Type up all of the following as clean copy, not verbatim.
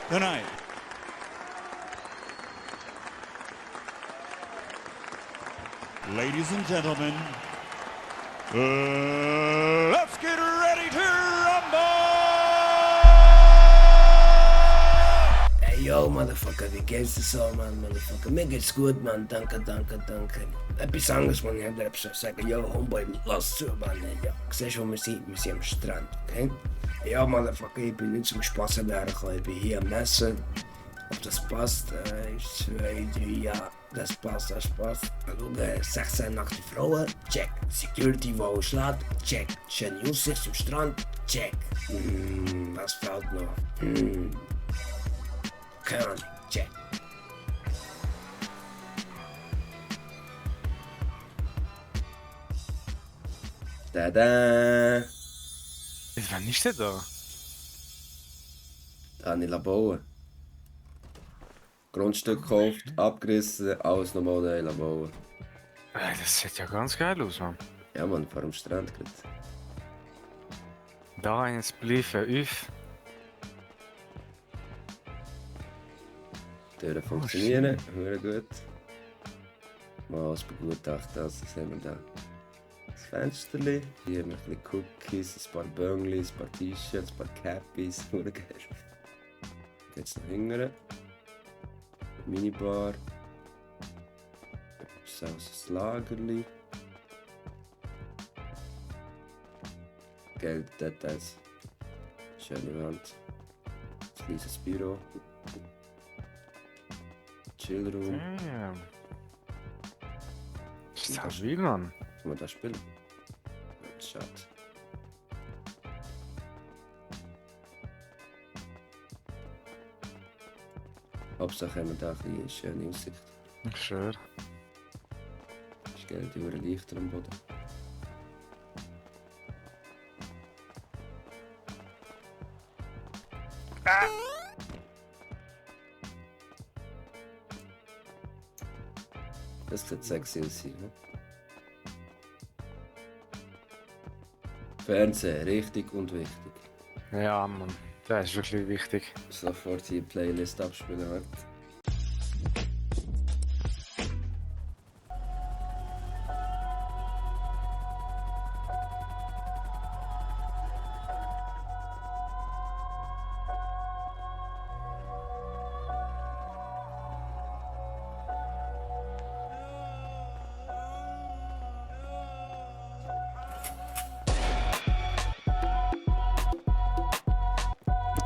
tonight. Ladies and gentlemen, let's get ready to rumble! Hey yo, Motherfucker, wie geht's dir so, Mann, Motherfucker? Mir geht's gut, Mann, danke. Etwas anderes, Mann, ich hab dir etwas sagen. Yo, Homeboy, lass zu, Mann, ja. Siehst du, wo wir sind? Wir sind am Strand, okay? Ja, Motherfucker, ich bin nicht zum Spaß hergekommen, ich bin hier am Messen. Ob das passt? 1, 2, 3, ja, das passt. Schau, 16 nackte Frauen, check. Security, die schlägt, check. Schöne Aussicht zum Strand, check. Was fehlt noch? Keine Ahnung, check. Tada! Wann ist der da? Daniel bauen. Grundstück gekauft, abgerissen, alles nochmal neu bauen. Das sieht ja ganz geil aus, Mann. Ja, Mann, vor dem Strand gerade. Da eins bleiben auf. Türen funktionieren, sehr gut. Mal alles begutachtet, also sehen wir da. Das Fensterli, hier haben wir ein bisschen Cookies, ein paar Bönglis, ein paar T-Shirts, ein paar Cappies, sehr geil. Jetzt noch hinten. Minibar. Etwas Lagerli. Gelddetails. Schöne Wand. Ein kleines Büro. Chillroom. Damn. Stabil, Mann. Kann man da spielen? Schade. Hauptsache haben wir da eine schöne Aussicht. Schön. Das Geld über leichter am Boden. Das sieht sexy aus hier, ne? Fernsehen, richtig und wichtig. Ja, Mann. Das ist wirklich wichtig. Sofort die Playlist abspielen, warte.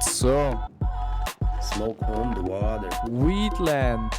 So, Smoke on the water. Weedland.